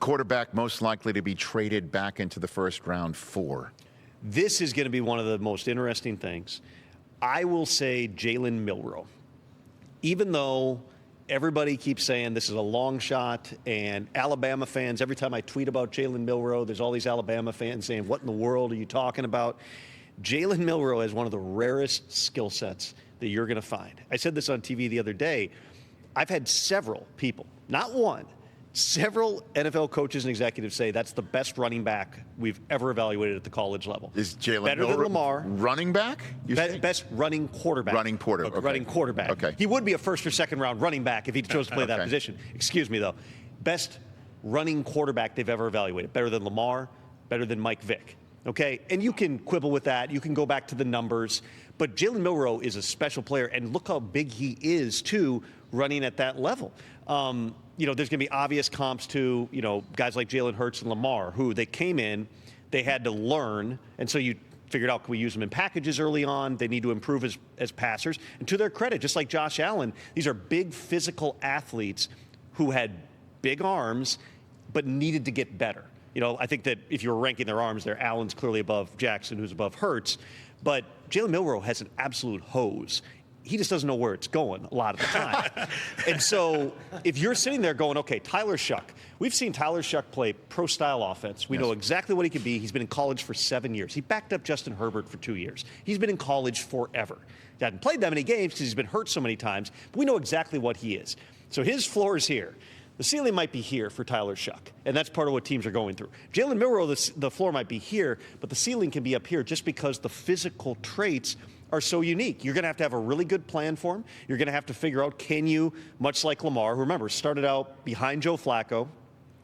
quarterback most likely to be traded back into the first round for? This is going to be one of the most interesting things. I will say Jalen Milroe. Even though everybody keeps saying this is a long shot, and Alabama fans, every time I tweet about Jalen Milroe, there's all these Alabama fans saying, what in the world are you talking about? Jalen Milroe has one of the rarest skill sets that you're going to find. I said this on TV the other day. I've had several people, not one, several NFL coaches and executives say that's the best running back we've ever evaluated at the college level. Is Jalen better than Lamar? Running back? Best running quarterback. Running quarterback. Okay. Running quarterback. Okay. He would be a first or second round running back if he chose to play that position. Excuse me, though. Best running quarterback they've ever evaluated. Better than Lamar, better than Mike Vick. Okay? And you can quibble with that. You can go back to the numbers. But Jalen Milroe is a special player, and look how big he is, too, running at that level. There's going to be obvious comps to, guys like Jalen Hurts and Lamar, who they came in, they had to learn, and so you figured out, can we use them in packages early on? They need to improve as passers. And to their credit, just like Josh Allen, these are big physical athletes who had big arms but needed to get better. I think that if you were ranking their arms there, Allen's clearly above Jackson, who's above Hurts. But Jalen Milroe has an absolute hose. He just doesn't know where it's going a lot of the time. And so if you're sitting there going, okay, Tyler Shuck, we've seen Tyler Shuck play pro-style offense. We know exactly what he can be. He's been in college for 7 years. He backed up Justin Herbert for 2 years. He's been in college forever. He hasn't played that many games because he's been hurt so many times, but we know exactly what he is. So his floor is here. The ceiling might be here for Tyler Shuck, and that's part of what teams are going through. Jalen Milroe, the floor might be here, but the ceiling can be up here just because the physical traits are so unique. You're going to have a really good plan for him. You're going to have to figure out, can you, much like Lamar, who, remember, started out behind Joe Flacco.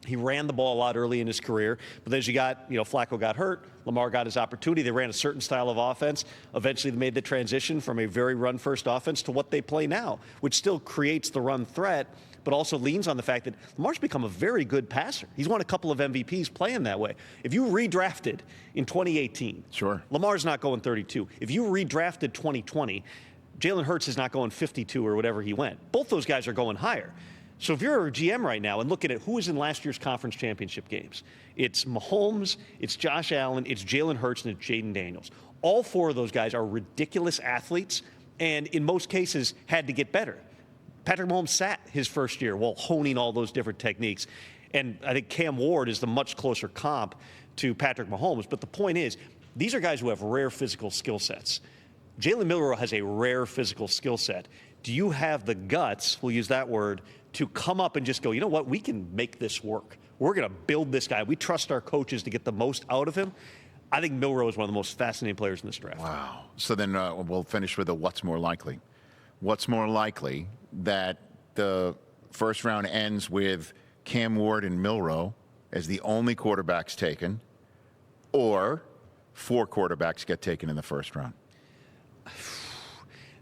He ran the ball a lot early in his career, but then as Flacco got hurt, Lamar got his opportunity. They ran a certain style of offense. Eventually, they made the transition from a very run-first offense to what they play now, which still creates the run threat, but also leans on the fact that Lamar's become a very good passer. He's won a couple of MVPs playing that way. If you redrafted in 2018, sure, Lamar's not going 32. If you redrafted 2020, Jalen Hurts is not going 52 or whatever he went. Both those guys are going higher. So if you're a GM right now and looking at who was in last year's conference championship games, it's Mahomes, it's Josh Allen, it's Jalen Hurts, and it's Jaden Daniels. All four of those guys are ridiculous athletes and in most cases had to get better. Patrick Mahomes sat his first year while honing all those different techniques. And I think Cam Ward is the much closer comp to Patrick Mahomes. But the point is, these are guys who have rare physical skill sets. Jalen Milroe has a rare physical skill set. Do you have the guts, we'll use that word, to come up and just go, you know what, we can make this work. We're going to build this guy. We trust our coaches to get the most out of him. I think Milroe is one of the most fascinating players in this draft. Wow. So then we'll finish with a what's more likely. What's more likely, that the first round ends with Cam Ward and Milroe as the only quarterbacks taken, or 4 quarterbacks get taken in the first round?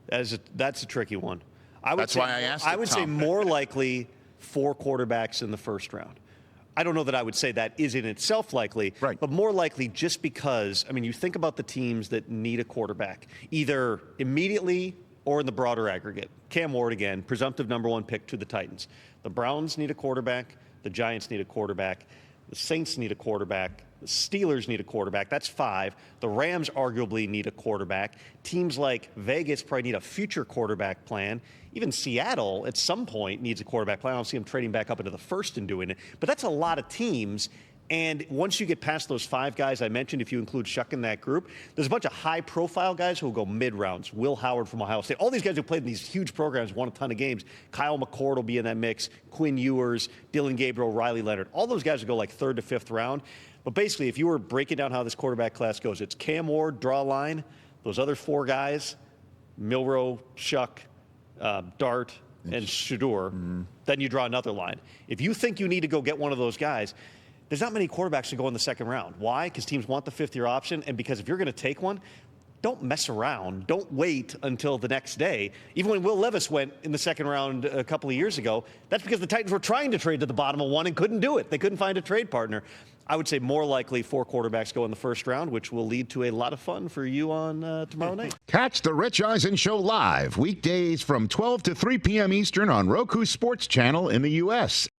That's a tricky one. That's why I asked. I would say more likely 4 quarterbacks in the first round. I don't know that I would say that is in itself likely, right, but more likely just because, you think about the teams that need a quarterback, either immediately or in the broader aggregate. Cam Ward, again, presumptive number 1 pick to the Titans. The Browns need a quarterback. The Giants need a quarterback. The Saints need a quarterback. The Steelers need a quarterback. That's 5. The Rams arguably need a quarterback. Teams like Vegas probably need a future quarterback plan. Even Seattle, at some point, needs a quarterback plan. I don't see them trading back up into the first and doing it. But that's a lot of teams. And once you get past those 5 guys I mentioned, if you include Shuck in that group, there's a bunch of high-profile guys who will go mid-rounds. Will Howard from Ohio State. All these guys who played in these huge programs, won a ton of games. Kyle McCord will be in that mix. Quinn Ewers, Dylan Gabriel, Riley Leonard. All those guys will go like 3rd to 5th round. But basically, if you were breaking down how this quarterback class goes, it's Cam Ward, draw a line. Those other 4 guys, Milroe, Shuck, Dart, and Shedeur, then you draw another line. If you think you need to go get one of those guys, there's not many quarterbacks to go in the second round. Why? Because teams want the 5th-year option, and because if you're going to take one, don't mess around. Don't wait until the next day. Even when Will Levis went in the second round a couple of years ago, that's because the Titans were trying to trade to the bottom of 1 and couldn't do it. They couldn't find a trade partner. I would say more likely 4 quarterbacks go in the first round, which will lead to a lot of fun for you on tomorrow night. Catch the Rich Eisen Show live weekdays from 12 to 3 p.m. Eastern on Roku Sports Channel in the U.S.